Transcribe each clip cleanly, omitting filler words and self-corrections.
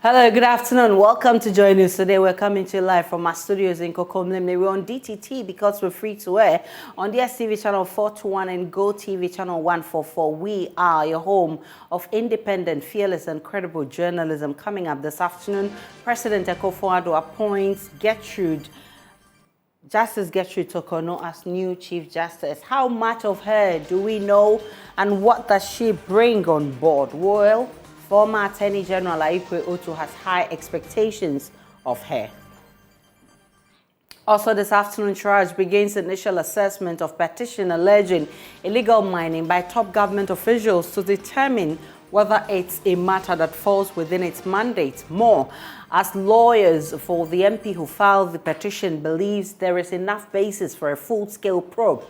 Hello, good afternoon. Welcome to Joy News. Today we're coming to you live from our studios in Kokomlemle. We're on DTT because we're free to air on DSTV channel 421 and Go TV channel 144. We are your home of independent, fearless and credible journalism. Coming up this afternoon, President Akufo-Addo appoints Justice Gertrude Tokono as new Chief Justice. How much of her do we know and what does she bring on board? Well, former Attorney General Aikwe Otu has high expectations of her. Also this afternoon, Charge begins initial assessment of petition alleging illegal mining by top government officials to determine whether it's a matter that falls within its mandate. More, as lawyers for the MP who filed the petition believes there is enough basis for a full-scale probe.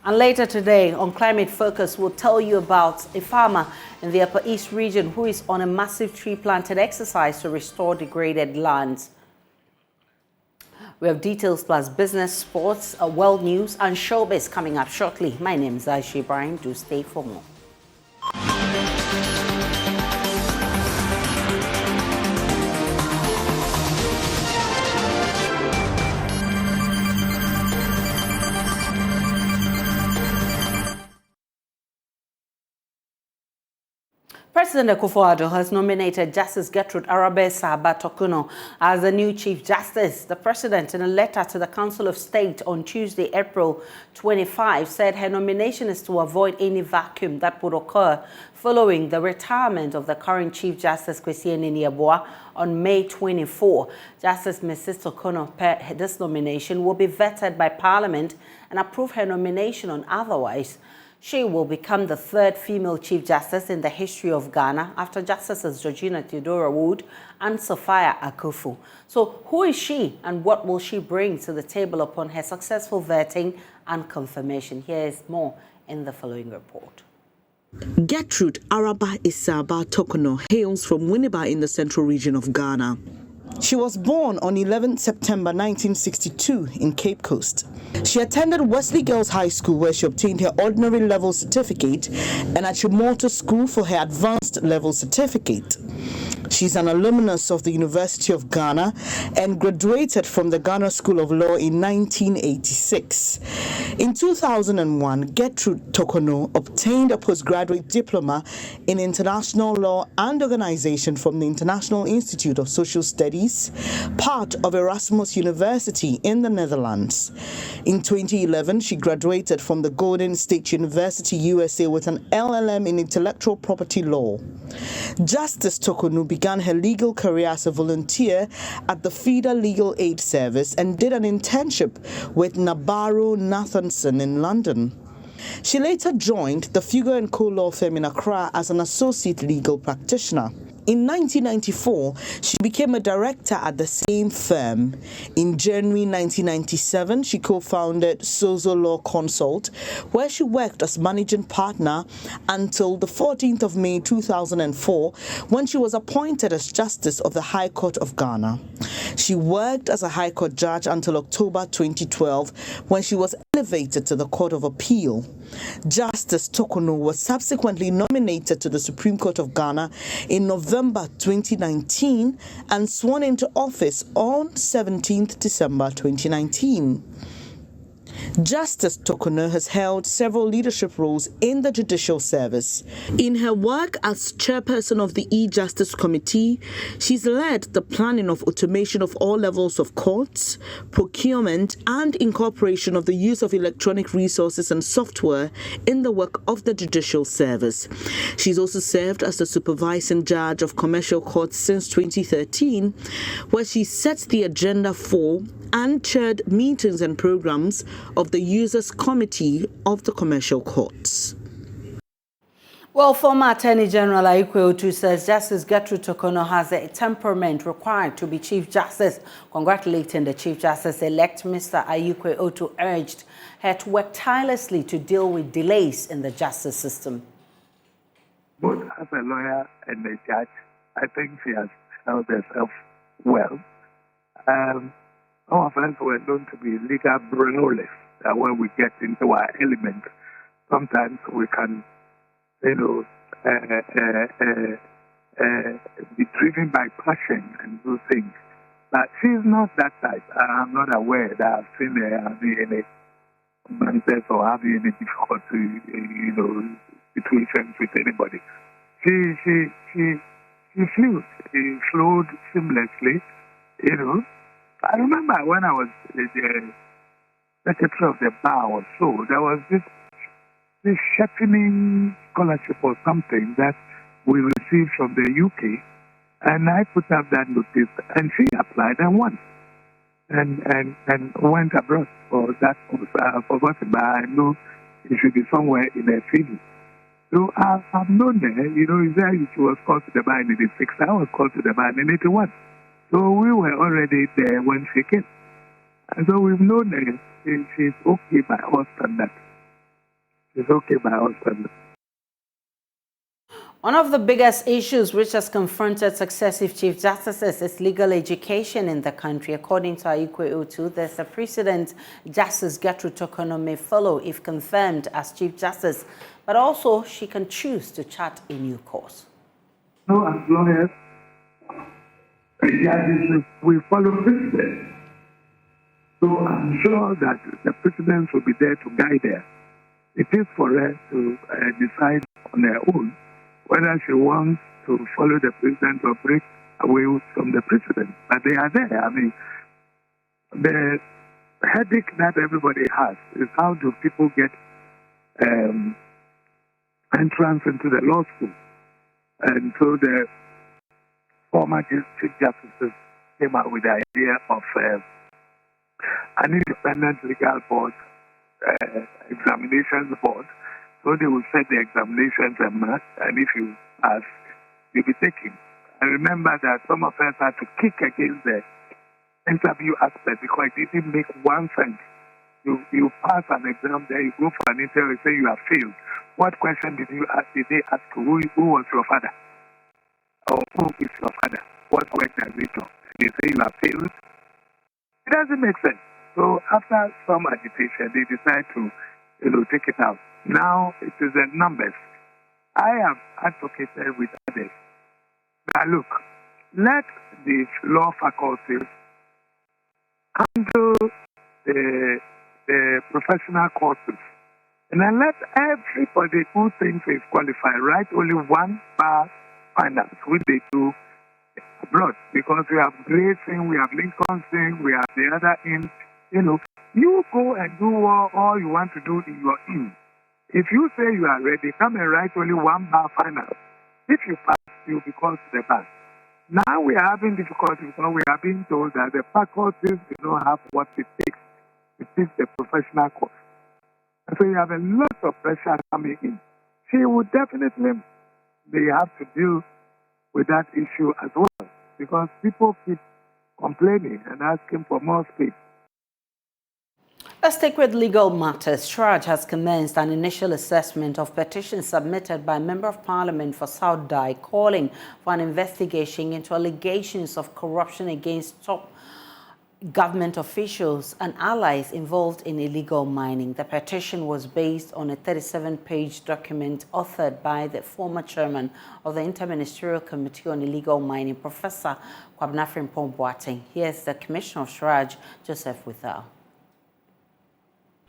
And later today, on Climate Focus, we'll tell you about a farmer in the Upper East region who is on a massive tree planting exercise to restore degraded lands. We have details plus business, sports, world news, and showbiz coming up shortly. My name is Aisha Ibrahim. Do stay for more. President Akufo-Addo has nominated Justice Gertrude Tokono as the new Chief Justice. The President, in a letter to the Council of State on Tuesday, April 25, said her nomination is to avoid any vacuum that would occur following the retirement of the current Chief Justice Kwesi Niniabua on May 24. Justice Mrs. Tokono, this nomination will be vetted by Parliament and approve her nomination on otherwise. She will become the third female Chief Justice in the history of Ghana after Justices Georgina Theodora Wood and Sophia Akufu. So who is she and what will she bring to the table upon her successful vetting and confirmation? Here is more in the following report. Gertrude Tokono hails from Winneba in the central region of Ghana. She was born on 11 September 1962 in Cape Coast. She attended Wesley Girls High School where she obtained her ordinary level certificate and at Chimoto School for her advanced level certificate. She's an alumnus of the University of Ghana and graduated from the Ghana School of Law in 1986. In 2001, Gertrude Tokono obtained a postgraduate diploma in international law and organization from the International Institute of Social Studies, part of Erasmus University in the Netherlands. In 2011, she graduated from the Golden State University, USA with an LLM in intellectual property law. Justice Tokono began her legal career as a volunteer at the FIDA Legal Aid Service and did an internship with Nabarro Nathanson in London. She later joined the Fugger & Co law firm in Accra as an associate legal practitioner. In 1994, she became a director at the same firm. In January 1997, she co-founded Sozo Law Consult, where she worked as managing partner until the 14th of May 2004, when she was appointed as Justice of the High Court of Ghana. She worked as a High Court judge until October 2012, when she was elevated to the Court of Appeal. Justice Tokono was subsequently nominated to the Supreme Court of Ghana in November 2019 and sworn into office on 17th December 2019. Justice Tokono has held several leadership roles in the judicial service. In her work as chairperson of the E-Justice Committee, she's led the planning of automation of all levels of courts, procurement, and incorporation of the use of electronic resources and software in the work of the judicial service. She's also served as the supervising judge of commercial courts since 2013, where she sets the agenda for and chaired meetings and programs of the Users Committee of the Commercial Courts. Well, former Attorney General Aikwe Otu says Justice Gertrude Tokono has a temperament required to be Chief Justice. Congratulating the Chief Justice-elect, Mr. Aikwe Otu urged her to work tirelessly to deal with delays in the justice system. Both as a lawyer and a judge, I think she has held herself well. Some of us were known to be legal brunoless. That when we get into our element, sometimes we can, be driven by passion and those things. But she's not that type. I'm not aware that I've seen her having any manifest or having any difficulty, situations with anybody. She flew. She flowed seamlessly, I remember when I was the secretary of the bar or so, there was this sharpening scholarship or something that we received from the UK, and I put up that notice, and she applied and won, and went abroad for that course. I forgot, but I know it should be somewhere in her field. So I've known her, she was called to the bar in 86, I was called to the bar in 81. So we were already there when she came. And so we've known her. She's okay by our standards. She's okay by our standards. One of the biggest issues which has confronted successive Chief Justices is legal education in the country. According to Aikwe Otu, there's a precedent Justice Gertrude Tokono may follow if confirmed as Chief Justice, but also she can choose to chart a new course. No, as lawyers, we follow precedent. So I'm sure that the precedent will be there to guide her. It is for her to decide on her own whether she wants to follow the precedent or break away from the precedent. But they are there. I mean, the headache that everybody has is how do people get entrance into the law school. And so the former Chief Justices came out with the idea of an independent legal board, examinations board. So they will set the examinations and marks, and if you pass, you'll be taken. I remember that some of us had to kick against the interview aspect because it didn't make one sense. You pass an exam, then you go for an interview, say you have failed. What question did you ask? Did they ask who was your father? Or who is your father? What work has he done? They say you have failed. It doesn't make sense. So after some agitation, they decide to, take it out. Now it is the numbers. I have advocated with others. Now look, let the law faculties handle the professional courses. And then let everybody who thinks is qualified write only one bar finals, which they do abroad. Because we have Grayson, we have Lincoln, we have the other in. You go and do all you want to do in your in. If you say you are ready, come and write only one bar final. If you pass, you'll be called to the bar. Now we are having difficulties because we are being told that the faculties do not have what it takes to teach the professional course. And so you have a lot of pressure coming in. She would definitely have to deal with that issue as well because people keep complaining and asking for more space. Let's stick with legal matters. Shraj has commenced an initial assessment of petitions submitted by a Member of Parliament for South Dai calling for an investigation into allegations of corruption against top government officials and allies involved in illegal mining. The petition was based on a 37-page document authored by the former chairman of the Interministerial Committee on Illegal Mining, Professor Kwabena Boateng. Here's the Commissioner of Shraj, Joseph Withal.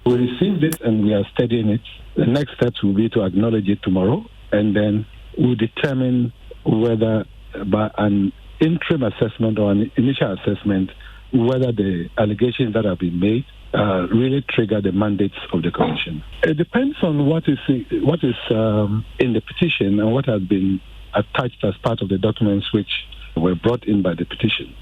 We received it and we are studying it. The next steps will be to acknowledge it tomorrow, and then we'll determine whether by an interim assessment or an initial assessment, whether the allegations that have been made really trigger the mandates of the Commission. It depends on what is in the petition and what has been attached as part of the documents which were brought in by the petition.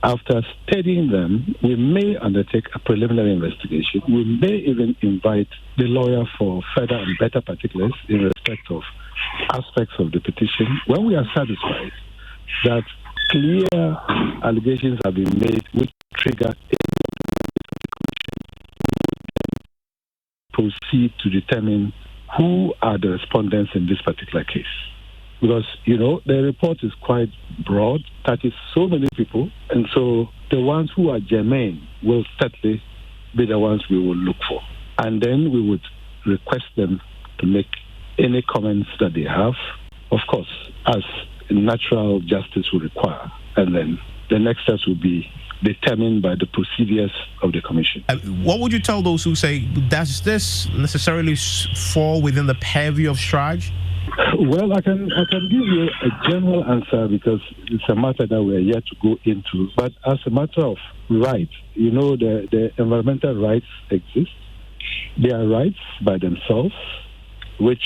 After studying them, we may undertake a preliminary investigation. We may even invite the lawyer for further and better particulars in respect of aspects of the petition. When we are satisfied that clear allegations have been made which trigger proceed to determine who are the respondents in this particular case. Because, the report is quite broad, touches so many people, and so the ones who are germane will certainly be the ones we will look for. And then we would request them to make any comments that they have, of course, as natural justice will require. And then the next steps will be determined by the procedures of the commission. What would you tell those who say, does this necessarily fall within the purview of STRAJ? Well, I can give you a general answer because it's a matter that we're yet to go into. But as a matter of rights, the environmental rights exist. They are rights by themselves, which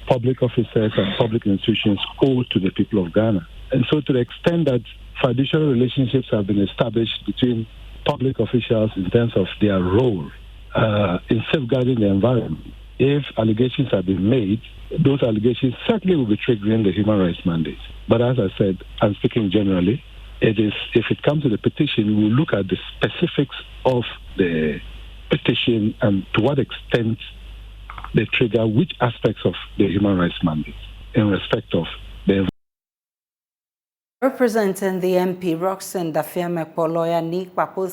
public officers and public institutions owe to the people of Ghana. And so to the extent that fiduciary relationships have been established between public officials in terms of their role in safeguarding the environment, if allegations have been made, those allegations certainly will be triggering the human rights mandate. But as I said, I'm speaking generally, if it comes to the petition, we'll look at the specifics of the petition and to what extent they trigger which aspects of the human rights mandate in respect of the. Representing the MP, Roxanne Dafiamekpo lawyer Nick Papo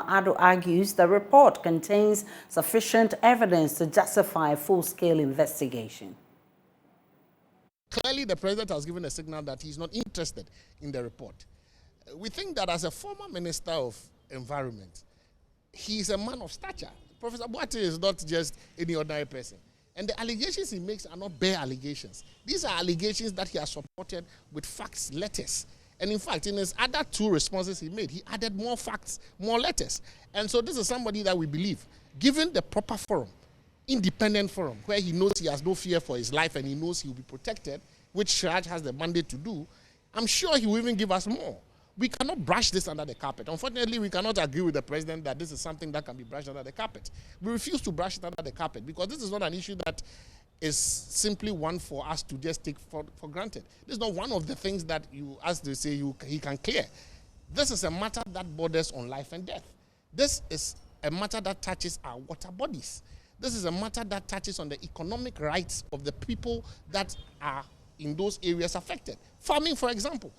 Ado argues the report contains sufficient evidence to justify a full-scale investigation. Clearly, the president has given a signal that he's not interested in the report. We think that as a former minister of environment, he's a man of stature. Professor Boate is not just any ordinary person. And the allegations he makes are not bare allegations. These are allegations that he has supported with facts, letters. And in fact, in his other two responses he made, he added more facts, more letters. And so this is somebody that we believe, given the proper forum, independent forum, where he knows he has no fear for his life and he knows he will be protected, which STRAJ has the mandate to do, I'm sure he will even give us more. We cannot brush this under the carpet. Unfortunately, we cannot agree with the president that this is something that can be brushed under the carpet. We refuse to brush it under the carpet because this is not an issue that is simply one for us to just take for granted. This is not one of the things that you, as they say, he can clear. This is a matter that borders on life and death. This is a matter that touches our water bodies. This is a matter that touches on the economic rights of the people that are in those areas affected. Farming, for example.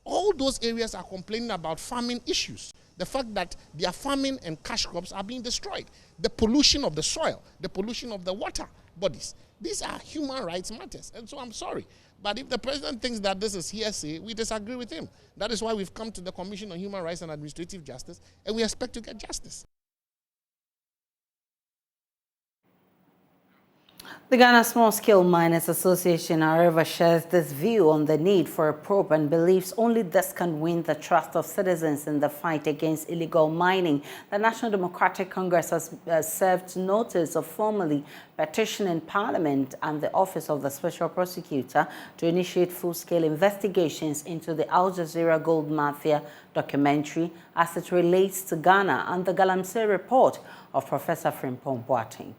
All those areas are complaining about farming issues. The fact that their farming and cash crops are being destroyed. The pollution of the soil, the pollution of the water bodies. These are human rights matters. And so I'm sorry. But if the president thinks that this is hearsay, we disagree with him. That is why we've come to the Commission on Human Rights and Administrative Justice, and we expect to get justice. The Ghana Small-Scale Miners Association, however, shares this view on the need for a probe and believes only this can win the trust of citizens in the fight against illegal mining. The National Democratic Congress has served notice of formally petitioning Parliament and the Office of the Special Prosecutor to initiate full-scale investigations into the Al Jazeera Gold Mafia documentary as it relates to Ghana and the Galamsey report of Professor Frimpong Boateng.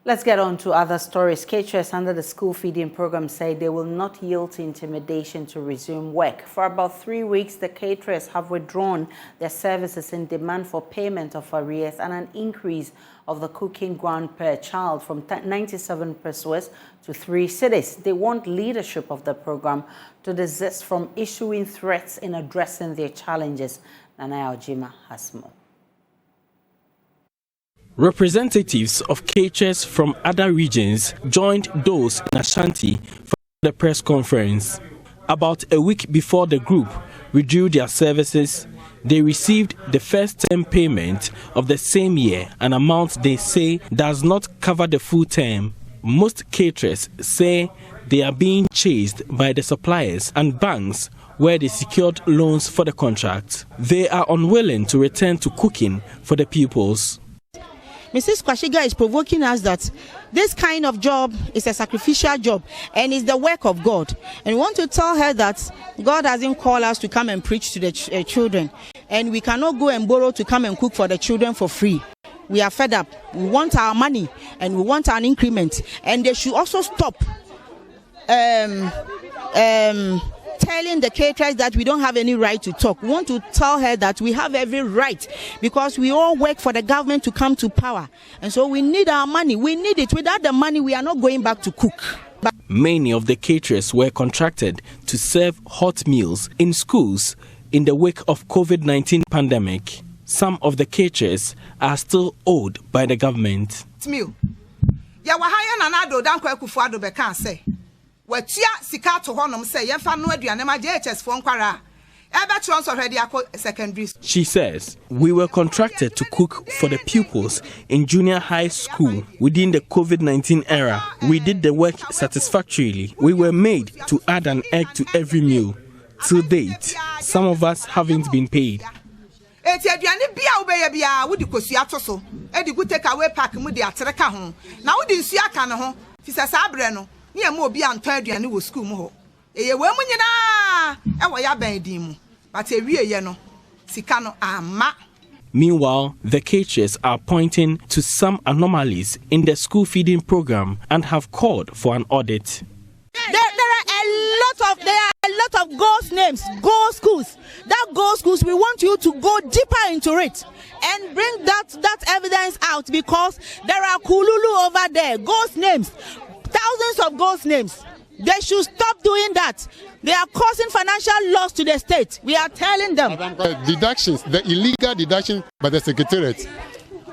Let's get on to other stories. Caterers under the school feeding program say they will not yield to intimidation to resume work. For about 3 weeks, the caterers have withdrawn their services in demand for payment of arrears and an increase of the cooking grant per child from 97 pesos to 3 cedis. They want leadership of the program to desist from issuing threats in addressing their challenges. Nana Aljima has more. Representatives of caterers from other regions joined those in Ashanti for the press conference. About a week before the group withdrew their services, they received the first term payment of the same year, an amount they say does not cover the full term. Most caterers say they are being chased by the suppliers and banks where they secured loans for the contract. They are unwilling to return to cooking for the pupils. Mrs. Kwashiga is provoking us that this kind of job is a sacrificial job and is the work of God. And we want to tell her that God hasn't called us to come and preach to the children. And we cannot go and borrow to come and cook for the children for free. We are fed up. We want our money and we want an increment. And they should also stop telling the caterers that we don't have any right to talk. We want to tell her that we have every right because we all work for the government to come to power. And so we need our money. We need it. Without the money, we are not going back to cook. Many of the caterers were contracted to serve hot meals in schools in the wake of COVID-19 pandemic. Some of the caterers are still owed by the government. Meal. Ya wahaya na nado danko Akufo-Addo beka say. Watia sika to honom say yemfa no aduane ma JHS fo nkwara. She says, we were contracted to cook for the pupils in junior high school within the COVID-19 era. We did the work satisfactorily. We were made to add an egg to every meal. To date, some of us haven't been paid. Meanwhile, the teachers are pointing to some anomalies in the school feeding program and have called for an audit. There are a lot of ghost names, ghost schools. That ghost schools, we want you to go deeper into it and bring that evidence out, because there are kululu over there, ghost names, thousands of ghost names. They should stop doing that. They are causing financial loss to the state. We are telling them. Deductions, the illegal deduction by the secretariat.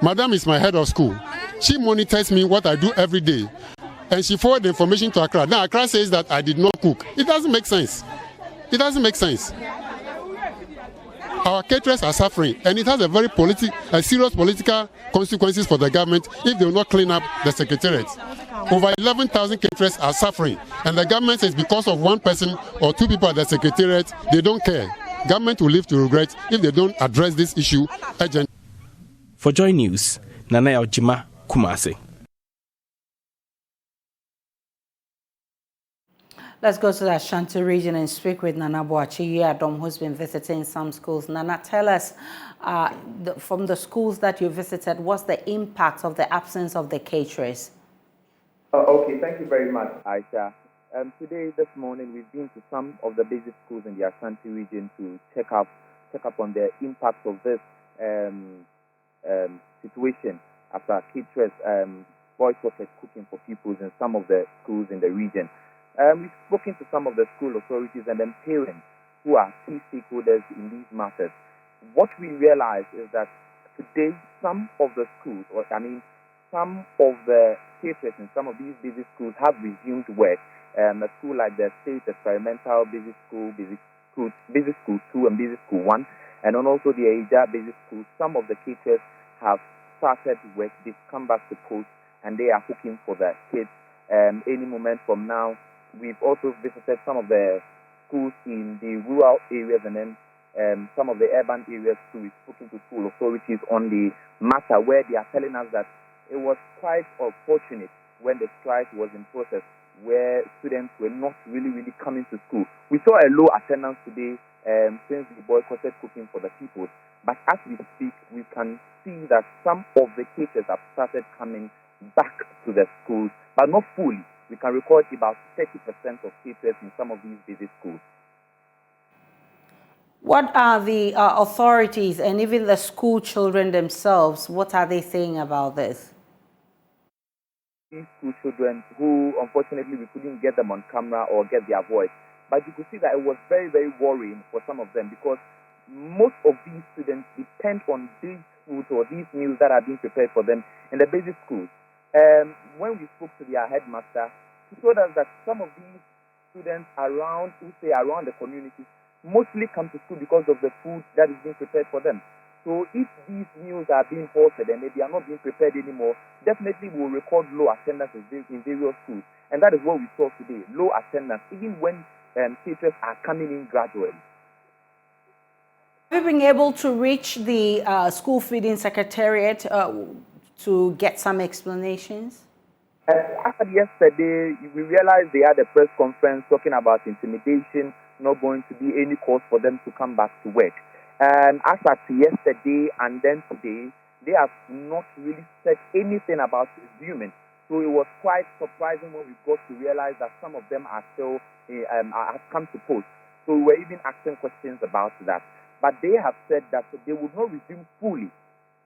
Madam is my head of school. She monitors me what I do every day. And she forwarded the information to Accra. Now Accra says that I did not cook. It doesn't make sense. It doesn't make sense. Our caterers are suffering, and it has a serious political consequences for the government if they will not clean up the secretariat. Over 11,000 caterers are suffering, and the government says because of one person or two people at the secretariat, they don't care. Government will live to regret if they don't address this issue urgently. For Joy News, Nana Ojima, Kumasi. Let's go to the Ashanti region and speak with Nana Boachi Yadom, who's been visiting some schools. Nana, tell us, from the schools that you visited, what's the impact of the absence of the caterers? Okay, thank you very much, Aisha. This morning, we've been to some of the basic schools in the Ashanti region to check up on the impact of this situation after caterers boycotted cooking for pupils in some of the schools in the region. We've spoken to some of the school authorities and then parents who are key stakeholders in these matters. What we realize is that today, some of the schools, some of the caterers in some of these basic schools have resumed work. A school like the State Experimental Basic School 2 and Basic School 1, and then also the Aisha Basic School, some of the caterers have started work. They've come back to post and they are cooking for the kids. Any moment from now, we've also visited some of the schools in the rural areas and then some of the urban areas too. We've spoken to school authorities on the matter, where they are telling us that it was quite unfortunate when the strike was in process, where students were not really coming to school. We saw a low attendance today since we boycotted cooking for the people. But as we speak, we can see that some of the cases have started coming back to the schools, but not fully. We can record about 30% of cases in some of these basic schools. What are the authorities and even the school children themselves, what are they saying about this? These school children who, unfortunately, we couldn't get them on camera or get their voice. But you could see that it was very worrying for some of them, because most of these students depend on these foods or these meals that are being prepared for them in the basic schools. When we spoke to their headmaster, he told us that some of these students around the communities mostly come to school because of the food that is being prepared for them. So if these meals are being halted and they are not being prepared anymore, definitely we'll record low attendance in various schools. And that is what we saw today, low attendance, even when caterers are coming in gradually. Have you been able to reach the school feeding secretariat to get some explanations? After yesterday, we realized they had a press conference talking about intimidation, not going to be any cause for them to come back to work. And as at yesterday and then today, they have not really said anything about resuming. So it was quite surprising when we got to realize that some of them are still have come to post. So we were even asking questions about that. But they have said that they will not resume fully.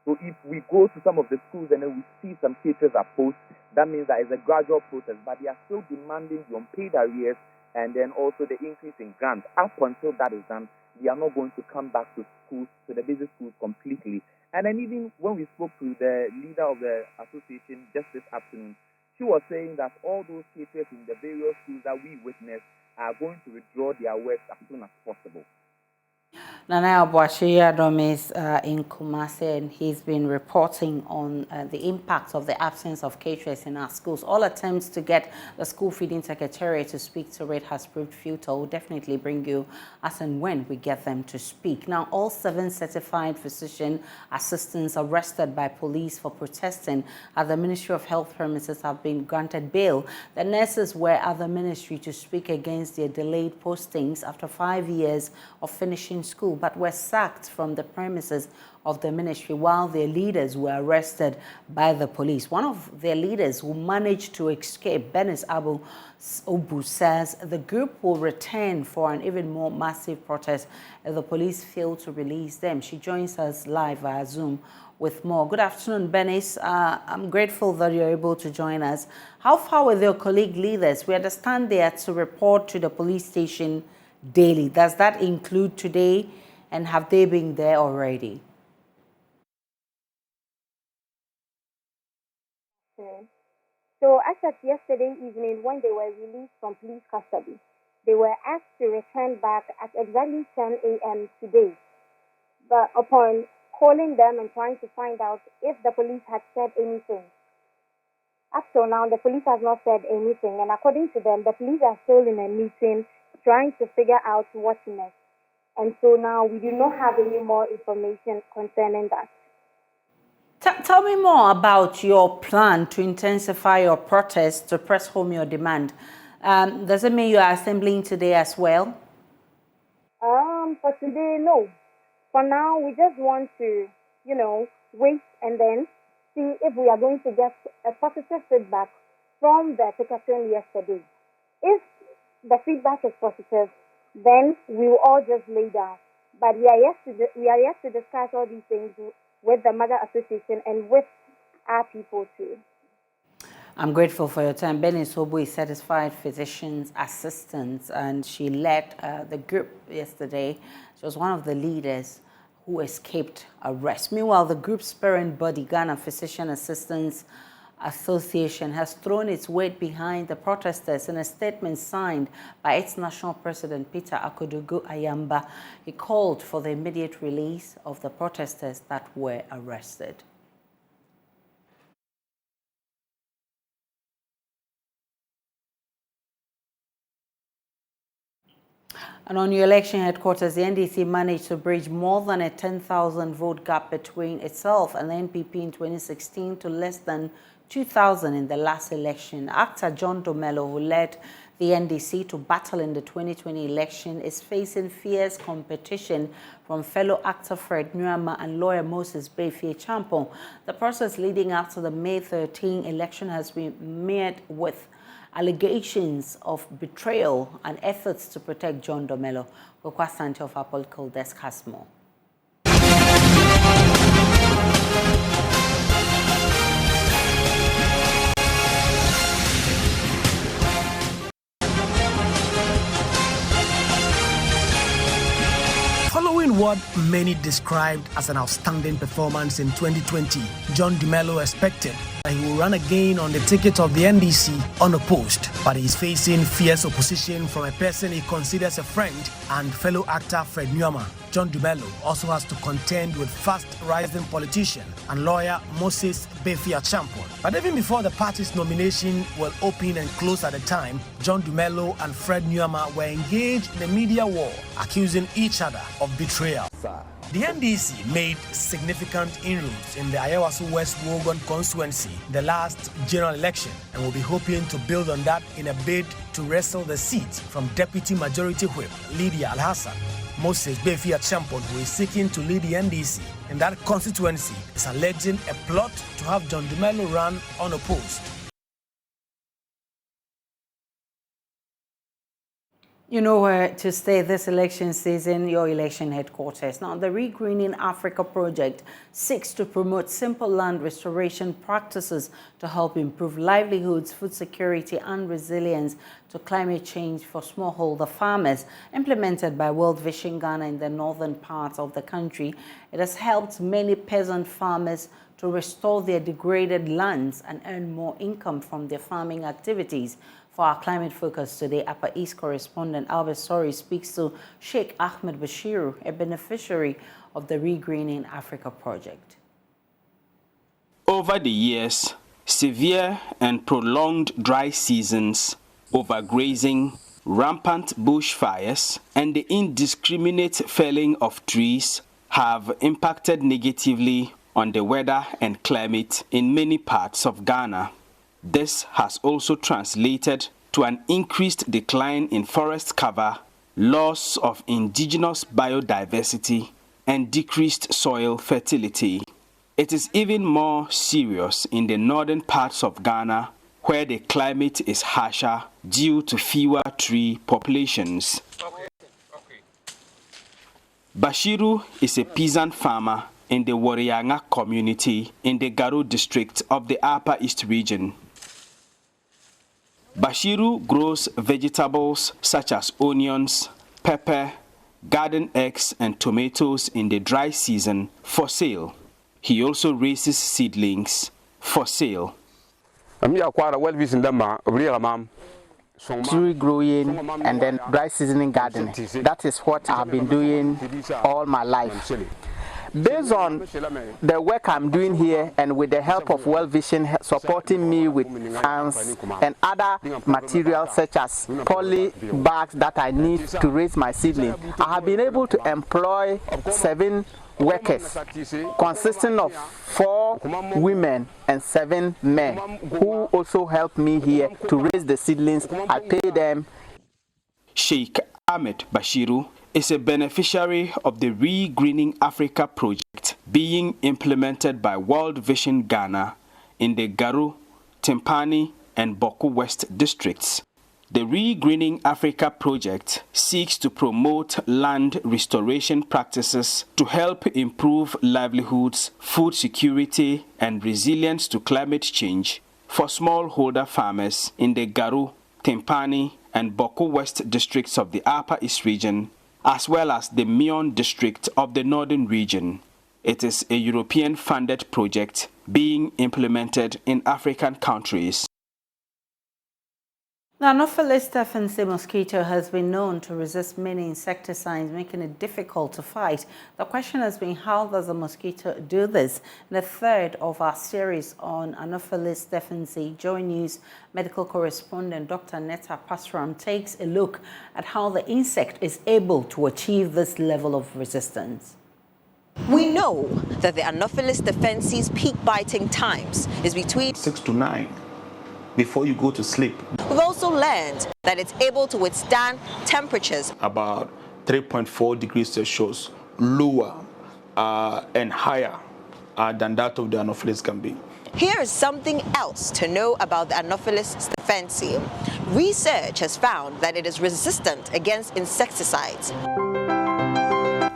So if we go to some of the schools and then we see some cases at post, that means that it's a gradual process. But they are still demanding the unpaid arrears and then also the increase in grants. Up until that is done, they are not going to come back to schools, to the basic schools completely. And then even when we spoke to the leader of the association just this afternoon, She was saying that all those cases in the various schools that we witnessed are going to withdraw their works as soon as possible. Nana Abuashiri is in Kumasi, and he's been reporting on the impact of the absence of caterers in our schools. All attempts to get the school feeding secretariat to speak to it has proved futile. We'll definitely bring you as and when we get them to speak. Now, all 7 certified physician assistants arrested by police for protesting at the Ministry of Health premises have been granted bail. The nurses were at the ministry to speak against their delayed postings after 5 years of finishing school, but were sacked from the premises of the ministry while their leaders were arrested by the police. One of their leaders who managed to escape, Benis Abu Obu, says the group will return for an even more massive protest if the police fail to release them. She joins us live via Zoom with more. Good afternoon, Benis. I'm grateful that you're able to join us. How far were your colleague leaders? We understand they are to report to the police station daily. Does that include today, and have they been there already? So as of yesterday evening, when they were released from police custody, they were asked to return back at exactly 10 a.m. today. But upon calling them and trying to find out if the police had said anything, up till now, the police has not said anything. And according to them, the police are still in a meeting trying to figure out what next. And so now we do not have any more information concerning that. Tell me more about your plan to intensify your protest to press home your demand. Does it mean you are assembling today as well? For today, no. For now, we just want to, wait and then see if we are going to get a positive feedback from the secretary yesterday. If the feedback is positive, then we will all just lay down. But we are yet to discuss all these things with the Mother Association and with our people too. I'm grateful for your time. Benis Obu is Certified Physician's Assistant, and she led the group yesterday. She was one of the leaders who escaped arrest. Meanwhile, the group's parent body, Ghana Physician Assistants Association, has thrown its weight behind the protesters in a statement signed by its national president, Peter Akodugu Ayamba. He called for the immediate release of the protesters that were arrested. And on your election headquarters, the NDC managed to bridge more than a 10,000 vote gap between itself and the NPP in 2016 to less than 2,000 in the last election. Actor John Domelo, who led the NDC to battle in the 2020 election, is facing fierce competition from fellow actor Fred Nuama and lawyer Moses Befie Champon. The process leading up to the May 13 election has been met with allegations of betrayal and efforts to protect John Domelo. Kokwa Santi of our political desk has more. Following what many described as an outstanding performance in 2020, John Domelo expected that he will run again on the ticket of the NDC unopposed, but he is facing fierce opposition from a person he considers a friend and fellow actor Fred Nuama. John Domelo also has to contend with fast-rising politician and lawyer Moses Befie Champon. But even before the party's nomination will open and close at the time, John Domelo and Fred Nuama were engaged in a media war, accusing each other of betrayal. The NDC made significant inroads in the Ayawaso West Wogan constituency in the last general election and will be hoping to build on that in a bid to wrestle the seat from Deputy Majority Whip Lydia Alhassan. Moses Befie Champon, who is seeking to lead the NDC in that constituency, is alleging a plot to have John Domelo run unopposed. You know where to stay this election season, your election headquarters. Now, the Regreening Africa project seeks to promote simple land restoration practices to help improve livelihoods, food security, and resilience to climate change for smallholder farmers. Implemented by World Vision Ghana in the northern part of the country, it has helped many peasant farmers to restore their degraded lands and earn more income from their farming activities. For our climate focus today, Upper East correspondent Albert Sori speaks to Sheikh Ahmed Bashiru, a beneficiary of the Regreening Africa project. Over the years, severe and prolonged dry seasons, overgrazing, rampant bushfires, and the indiscriminate felling of trees have impacted negatively on the weather and climate in many parts of Ghana. This has also translated to an increased decline in forest cover, loss of indigenous biodiversity, and decreased soil fertility. It is even more serious in the northern parts of Ghana, where the climate is harsher due to fewer tree populations. Bashiru is a peasant farmer in the Warianga community in the Garo district of the Upper East region. Bashiru grows vegetables such as onions, pepper, garden eggs, and tomatoes in the dry season for sale. He also raises seedlings for sale. Tree growing and then dry seasoning gardening. That is what I've been doing all my life. Based on the work I'm doing here and with the help of World Vision supporting me with funds and other materials such as poly bags that I need to raise my seedling, I have been able to employ 7 workers consisting of 4 women and 7 men who also help me here to raise the seedlings. I pay them. Sheikh Ahmed Bashiru is a beneficiary of the Regreening Africa project being implemented by World Vision Ghana in the Garo, Timpani, and Boko West districts. The Regreening Africa project seeks to promote land restoration practices to help improve livelihoods, food security, and resilience to climate change for smallholder farmers in the Garo, Timpani, and Boko West districts of the Upper East region, as well as the Mion district of the Northern region. It is a European-funded project being implemented in African countries. The Anopheles stephensi mosquito has been known to resist many insecticides, making it difficult to fight. The question has been, how does the mosquito do this? In the third of our series on Anopheles stephensi, Joy News medical correspondent Dr. Netta Pasram takes a look at how the insect is able to achieve this level of resistance. We know that the Anopheles stephensi's peak biting times is between 6 to 9. Before you go to sleep. We've also learned that it's able to withstand temperatures about 3.4 degrees Celsius lower and higher than that of the Anopheles can be. Here is something else to know about the Anopheles stephensi. Research has found that it is resistant against insecticides.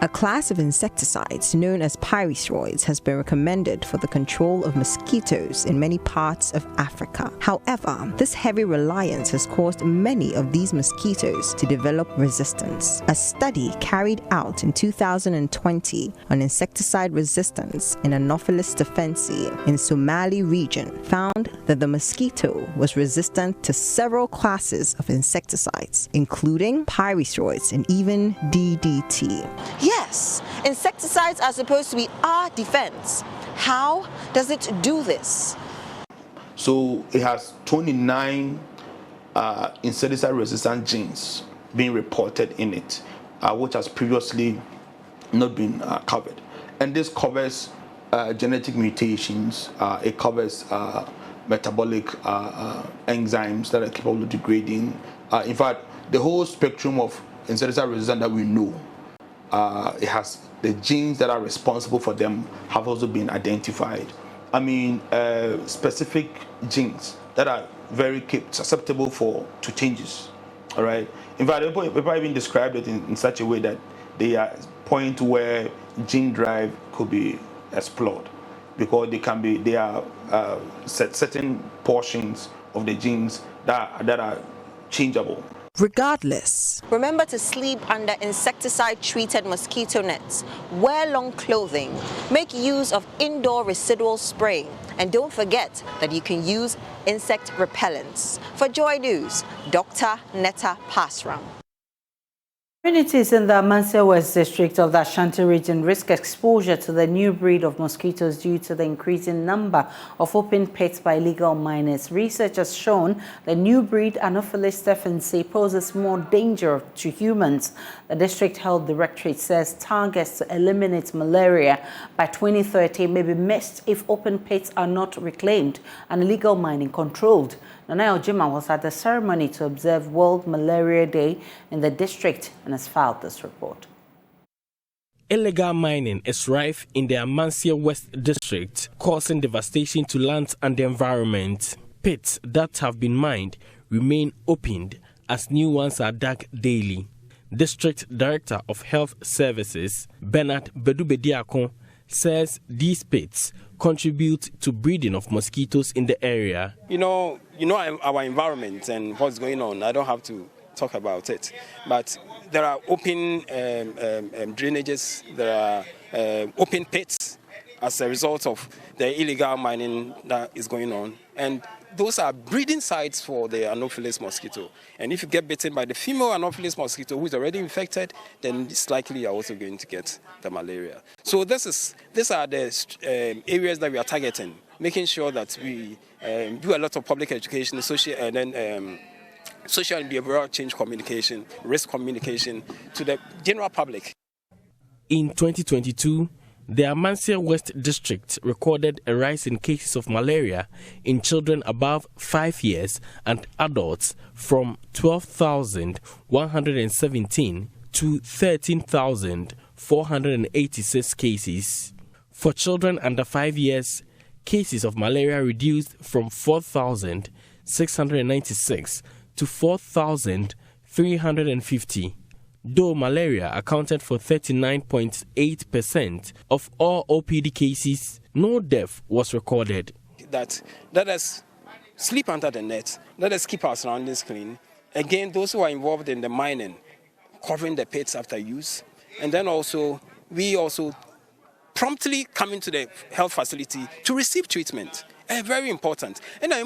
A class of insecticides known as pyrethroids has been recommended for the control of mosquitoes in many parts of Africa. However, this heavy reliance has caused many of these mosquitoes to develop resistance. A study carried out in 2020 on insecticide resistance in Anopheles stephensi in Somali region found that the mosquito was resistant to several classes of insecticides, including pyrethroids and even DDT. Yes, insecticides are supposed to be our defense. How does it do this? So it has 29 insecticide-resistant genes being reported in it, which has previously not been covered. And this covers genetic mutations. It covers metabolic enzymes that are capable of degrading. In fact, the whole spectrum of insecticide resistance that we know, it has the genes that are responsible for them have also been identified. I mean, specific genes that are very susceptible to changes. All right. In fact, people even described it in such a way that they are point where gene drive could be explored, because they are certain portions of the genes that are changeable. regardless. Remember to sleep under insecticide-treated mosquito nets. Wear long clothing. Make use of indoor residual spraying. And don't forget that you can use insect repellents. For Joy News, Dr. Netta Pasram. Communities in the Amansia West district of the Ashanti region risk exposure to the new breed of mosquitoes due to the increasing number of open pits by illegal miners. Research has shown the new breed Anopheles stephensi poses more danger to humans. The district health directorate says targets to eliminate malaria by 2030 may be missed if open pits are not reclaimed and illegal mining controlled. Nana Ojima was at the ceremony to observe World Malaria Day in the district and has filed this report. Illegal mining is rife in the Amansia West district, causing devastation to lands and the environment. Pits that have been mined remain opened as new ones are dug daily. District Director of Health Services, Bernard Bedubediakon, says these pits contribute to breeding of mosquitoes in the area. You know our environment and what's going on. I don't have to talk about it, but there are open drainages, there are open pits as a result of the illegal mining that is going on, and those are breeding sites for the Anopheles mosquito. And if you get bitten by the female Anopheles mosquito who is already infected, then it's likely you're also going to get the malaria. So these are the areas that we are targeting, making sure that we do a lot of public education, social and behavioral change communication, risk communication to the general public. In 2022, the Amansia West district recorded a rise in cases of malaria in children above 5 years and adults from 12,117 to 13,486 cases. For children under 5 years, cases of malaria reduced from 4,696 to 4,350. Though malaria accounted for 39.8% of all OPD cases, no death was recorded. That let us sleep under the net, let us keep our surroundings clean. Again, those who are involved in the mining, covering the pits after use, and then we also promptly come into the health facility to receive treatment. Very important. And there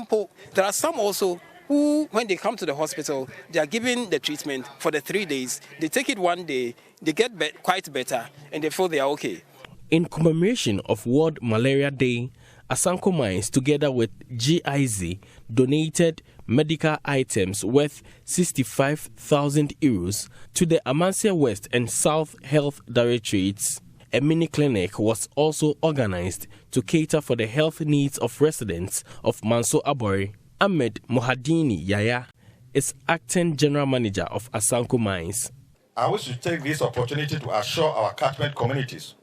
are some also who, when they come to the hospital, they are given the treatment for the 3 days. They take it one day, they get quite better, and they feel they are okay. In commemoration of World Malaria Day, Asanko Mines, together with GIZ, donated medical items worth 65,000 euros to the Amansia West and South Health Directorates. A mini clinic was also organized to cater for the health needs of residents of Manso Abori. Ahmed Mohadini Yaya is acting general manager of Asanko Mines. I wish to take this opportunity to assure our catchment communities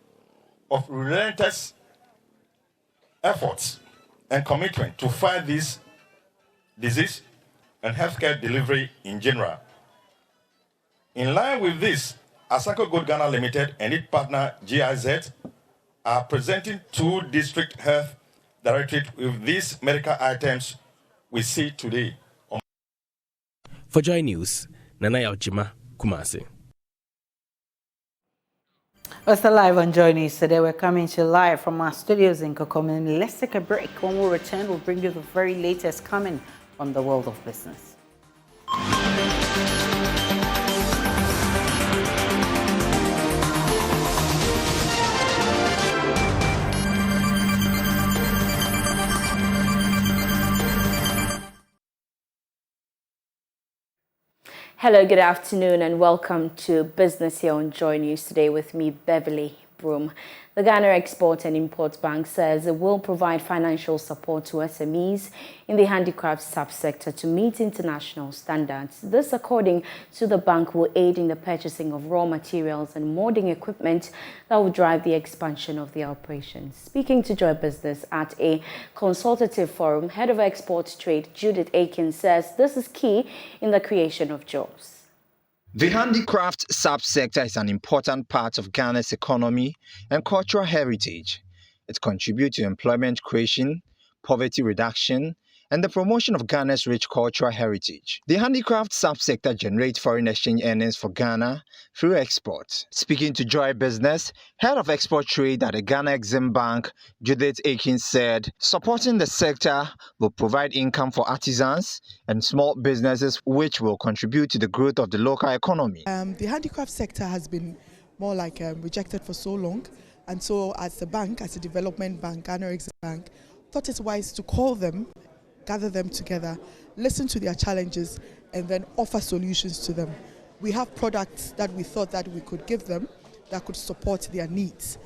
of relentless efforts and commitment to fight this disease and healthcare delivery in general. In line with this, Asanko Gold Ghana Limited and its partner GIZ are presenting 2 district health directorates with these medical items we see today. For Joy News, Nana Ojima, Kumasi. We're still live on Joy News today. We're coming to you live from our studios in Kokomini. Let's take a break. When we return, we'll bring you the very latest coming from the world of business. Hello, good afternoon and welcome to Business here on Joy News today with me, Beverly Broom. The Ghana Export and Import Bank says it will provide financial support to SMEs in the handicraft subsector to meet international standards. This, according to the bank, will aid in the purchasing of raw materials and molding equipment that will drive the expansion of the operations. Speaking to Joy Business at a consultative forum, Head of Export Trade Judith Aiken says this is key in the creation of jobs. The handicraft subsector is an important part of Ghana's economy and cultural heritage. It contributes to employment creation, poverty reduction, and the promotion of Ghana's rich cultural heritage. The handicraft subsector generates foreign exchange earnings for Ghana through export. Speaking to Joy Business, head of export trade at the Ghana Exim Bank, Judith Akin, said supporting the sector will provide income for artisans and small businesses, which will contribute to the growth of the local economy. The handicraft sector has been more like rejected for so long, and so as a bank, as a development bank, Ghana Exim Bank, thought it wise to call them, gather them together, listen to their challenges, and then offer solutions to them. We have products that we thought that we could give them that could support their needs.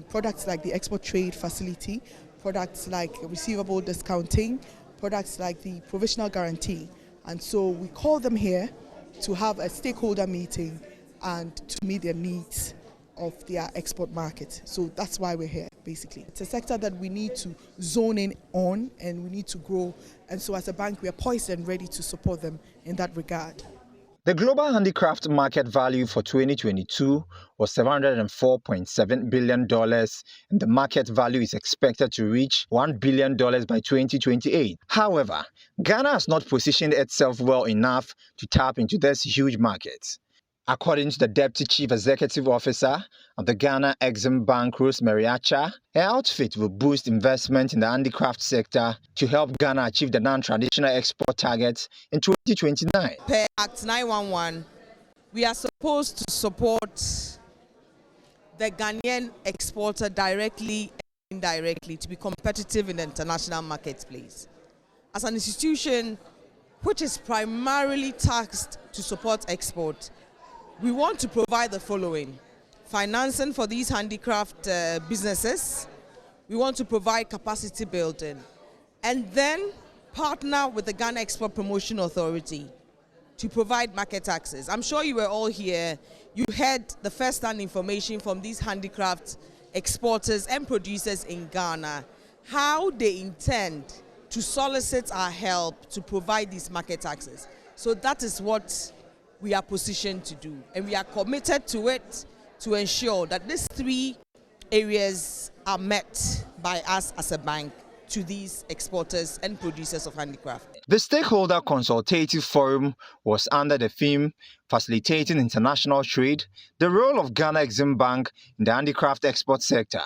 Products like the export trade facility, products like receivable discounting, products like the provisional guarantee. And so we call them here to have a stakeholder meeting and to meet their needs of their export market. So that's why we're here, basically. It's a sector that we need to zone in on and we need to grow. And so as a bank, we are poised and ready to support them in that regard. The global handicraft market value for 2022 was $704.7 billion, and the market value is expected to reach $1 billion by 2028. However, Ghana has not positioned itself well enough to tap into this huge market. According to the Deputy Chief Executive Officer of the Ghana Exim Bank, Rosemary Aisha, her outfit will boost investment in the handicraft sector to help Ghana achieve the non-traditional export targets in 2029. Per Act 911, we are supposed to support the Ghanaian exporter directly and indirectly to be competitive in the international marketplace. As an institution which is primarily tasked to support export, we want to provide the following: financing for these handicraft businesses. We want to provide capacity building, and then partner with the Ghana Export Promotion Authority to provide market access. I'm sure you were all here. You heard the first-hand information from these handicraft exporters and producers in Ghana, how they intend to solicit our help to provide this market access. So that is what we are positioned to do, and we are committed to it to ensure that these three areas are met by us as a bank to these exporters and producers of handicraft. The Stakeholder Consultative Forum was under the theme Facilitating International Trade, the role of Ghana Exim Bank in the handicraft export sector.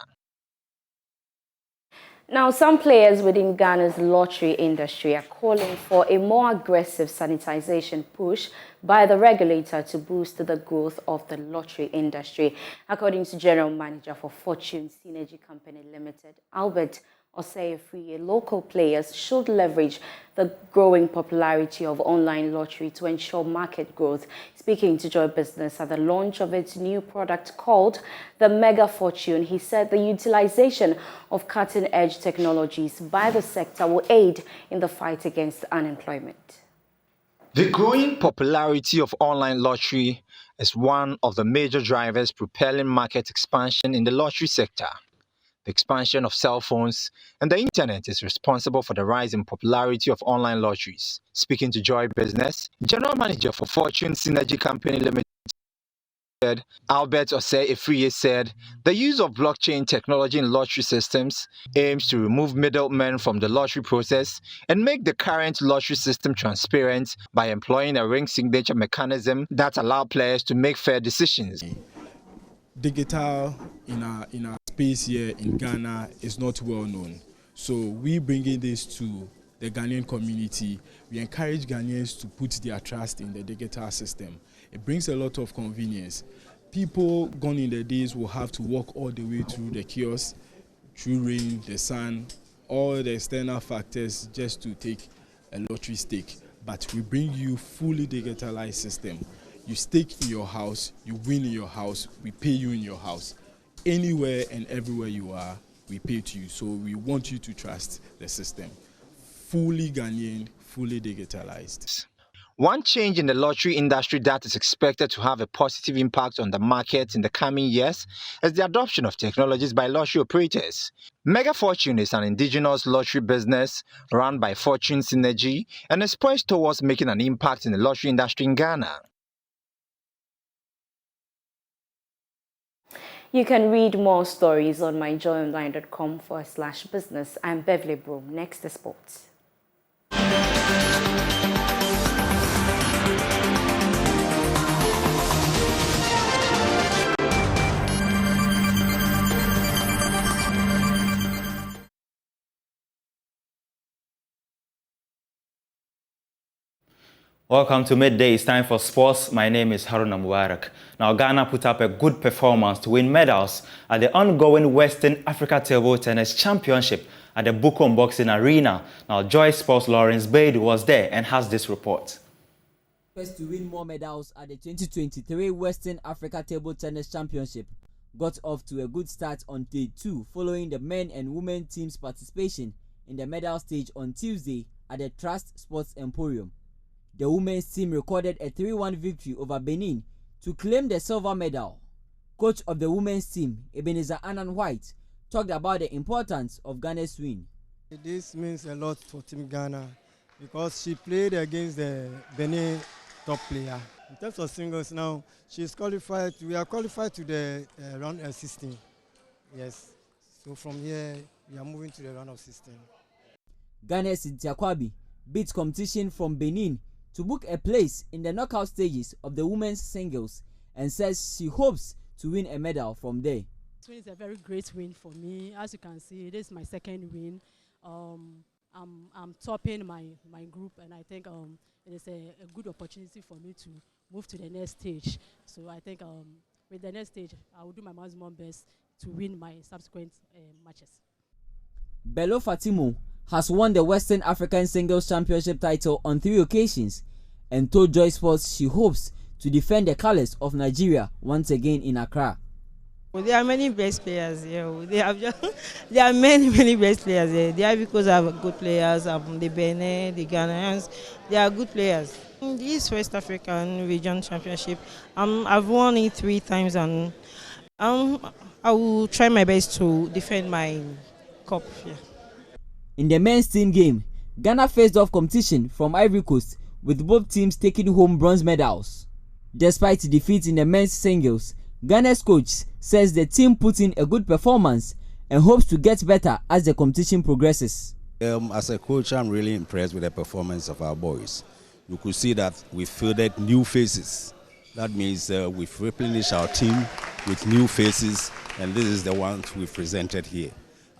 Now, some players within Ghana's lottery industry are calling for a more aggressive sanitization push by the regulator to boost the growth of the lottery industry. According to General Manager for Fortune Synergy Company Limited, Albert Osei-Free, local players should leverage the growing popularity of online lottery to ensure market growth. Speaking to Joy Business at the launch of its new product called the Mega Fortune, he said the utilization of cutting-edge technologies by the sector will aid in the fight against unemployment. The growing popularity of online lottery is one of the major drivers propelling market expansion in the lottery sector. The expansion of cell phones and the internet is responsible for the rise in popularity of online lotteries. Speaking to Joy Business, General Manager for Fortune Synergy Company Limited, Albert Osei-Free, said the use of blockchain technology in lottery systems aims to remove middlemen from the lottery process and make the current lottery system transparent by employing a ring signature mechanism that allows players to make fair decisions. Digital in our space here in Ghana is not well known. So we bringing this to the Ghanaian community. We encourage Ghanaians to put their trust in the digital system. It brings a lot of convenience. People gone in the days will have to walk all the way through the kiosk, through rain, the sun, all the external factors just to take a lottery stake. But we bring you fully digitalized system. You stake in your house, you win in your house, we pay you in your house. Anywhere and everywhere you are, we pay to you. So we want you to trust the system. Fully Ghanaian, fully digitalized. One change in the lottery industry that is expected to have a positive impact on the market in the coming years is the adoption of technologies by lottery operators. Mega Fortune is an indigenous lottery business run by Fortune Synergy and is poised towards making an impact in the lottery industry in Ghana. You can read more stories on myjoyonline.com/business. I'm Beverly Broom. Next, the sports. Welcome to Midday. It's time for sports. My name is Haruna Mubarak. Now, Ghana put up a good performance to win medals at the ongoing Western Africa Table Tennis Championship at the Bukom Boxing Arena. Now, Joy Sports Lawrence Bade was there and has this report. First to win more medals at the 2023 Western Africa Table Tennis Championship got off to a good start on day 2 following the men and women teams' participation in the medal stage on Tuesday at the Trust Sports Emporium. The women's team recorded a 3-1 victory over Benin to claim the silver medal. Coach of the women's team, Ebenezer Annan White, talked about the importance of Ghana's win. This means a lot for Team Ghana because she played against the Benin top player. In terms of singles now, she's qualified. We are qualified to the round of 16. Yes. So from here, we are moving to the round of 16. Ghana's Ntiakwabi beat competition from Benin to book a place in the knockout stages of the women's singles and says she hopes to win a medal from there. It's a very great win for me. As you can see, this is my second win. I'm topping my group, and I think it is a good opportunity for me to move to the next stage. So I think with the next stage, I will do my maximum best to win my subsequent matches. Bello Fatimo has won the Western African Singles Championship title on 3 occasions and told Joy Sports she hopes to defend the colors of Nigeria once again in Accra. Well, there are many best players here. There are many best players here. They are because I have good players. The Benin, the Ghanaians, they are good players. In this West African Region Championship, I've won it 3 times, and I will try my best to defend my cup. Yeah. In the men's team game, Ghana faced off competition from Ivory Coast, with both teams taking home bronze medals. Despite defeat in the men's singles, Ghana's coach says the team put in a good performance and hopes to get better as the competition progresses. As a coach, I'm really impressed with the performance of our boys. You could see that we fielded new faces. That means we've replenished our team with new faces, and this is the ones we've presented here.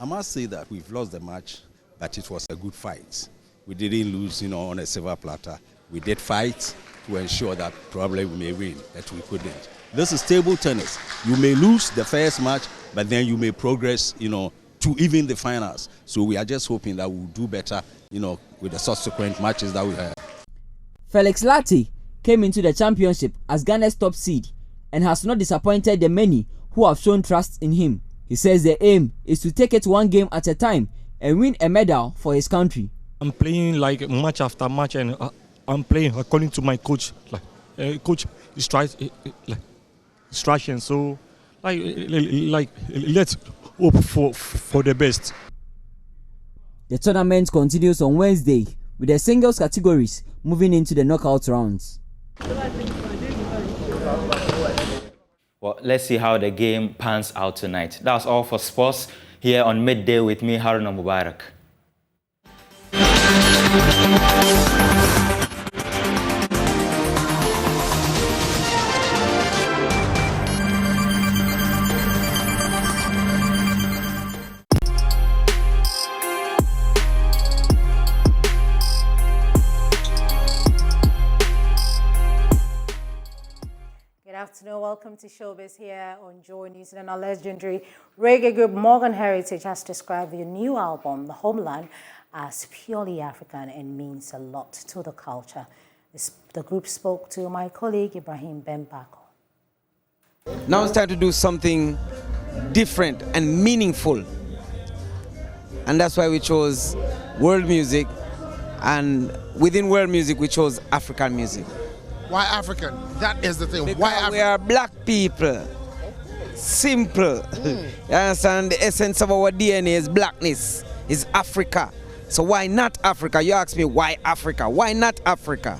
I must say that we've lost the match, but it was a good fight. We didn't lose, on a silver platter. We did fight to ensure that probably we may win, but we couldn't. This is table tennis. You may lose the first match, but then you may progress, to even the finals. So we are just hoping that we'll do better, with the subsequent matches that we have. Felix Lati came into the championship as Ghana's top seed and has not disappointed the many who have shown trust in him. He says the aim is to take it one game at a time and win a medal for his country. I'm playing like match after match, and I'm playing according to my coach. Coach instruction. So, let's hope for the best. The tournament continues on Wednesday with the singles categories moving into the knockout rounds. Well, let's see how the game pans out tonight. That's all for sports here on Midday with me, Haruna Mubarak. Welcome to Showbiz here on Joy News. And our legendary reggae group Morgan Heritage has described their new album, The Homeland, as purely African and means a lot to the culture. The group spoke to my colleague Ibrahim Bembako. Now it's time to do something different and meaningful. And that's why we chose world music. And within world music, we chose African music. Why African? That is the thing. Because why African? We are black people. Simple. You understand? The essence of our DNA is blackness, is Africa. So why not Africa? You ask me why Africa? Why not Africa?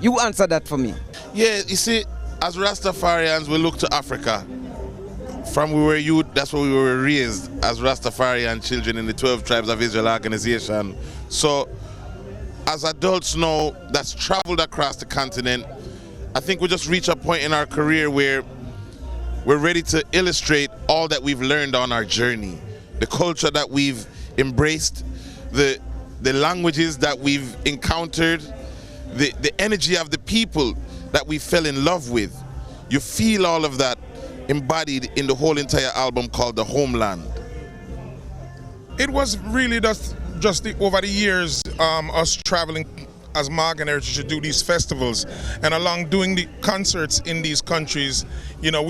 You answer that for me. Yeah, you see, as Rastafarians, we look to Africa. From we were youth, that's where we were raised as Rastafarian children in the 12 Tribes of Israel organization. So as adults now that's traveled across the continent, I think we just reach a point in our career where we're ready to illustrate all that we've learned on our journey, the culture that we've embraced, the languages that we've encountered, the energy of the people that we fell in love with. You feel all of that embodied in the whole entire album called The Homeland. It was really just over the years, us traveling as Morgan Heritage to do these festivals, and along doing the concerts in these countries, you know,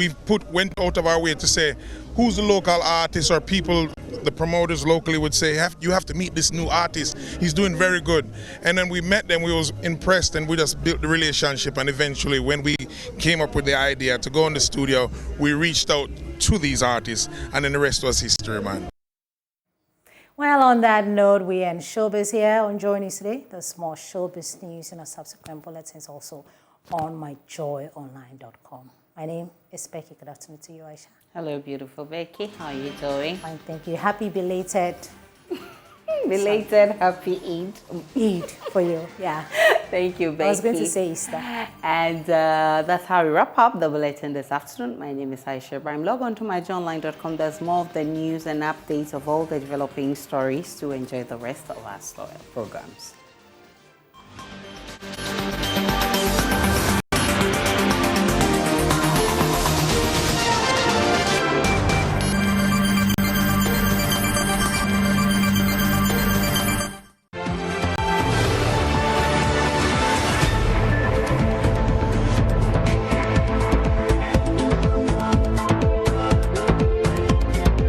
went out of our way to say who's the local artist, or people, the promoters locally would say, you have to meet this new artist, he's doing very good. And then we met them, we was impressed, and we just built the relationship. And eventually when we came up with the idea to go in the studio, we reached out to these artists, and then the rest was history, man. Well, on that note, we end Showbiz here on Joy News today. There's more Showbiz news in our subsequent bulletins also on myjoyonline.com. My name is Becky. Good afternoon to you, Aisha. Hello, beautiful Becky. How are you doing? Fine, thank you. Happy belated happy Eid. Eid for you, yeah. Thank you, Becky. I was going to say Easter. And that's how we wrap up the bulletin this afternoon. My name is Aisha Ibrahim. Log on to myjoyonline.com. There's more of the news and updates of all the developing stories to enjoy the rest of our programs.